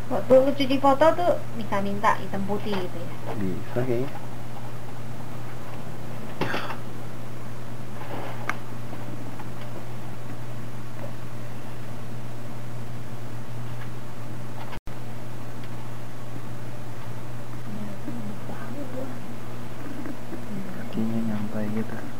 Waktu lu cuci foto tuh bisa minta hitam putih gitu ya. Bisa kayaknya. Kakinya nyampe gitu.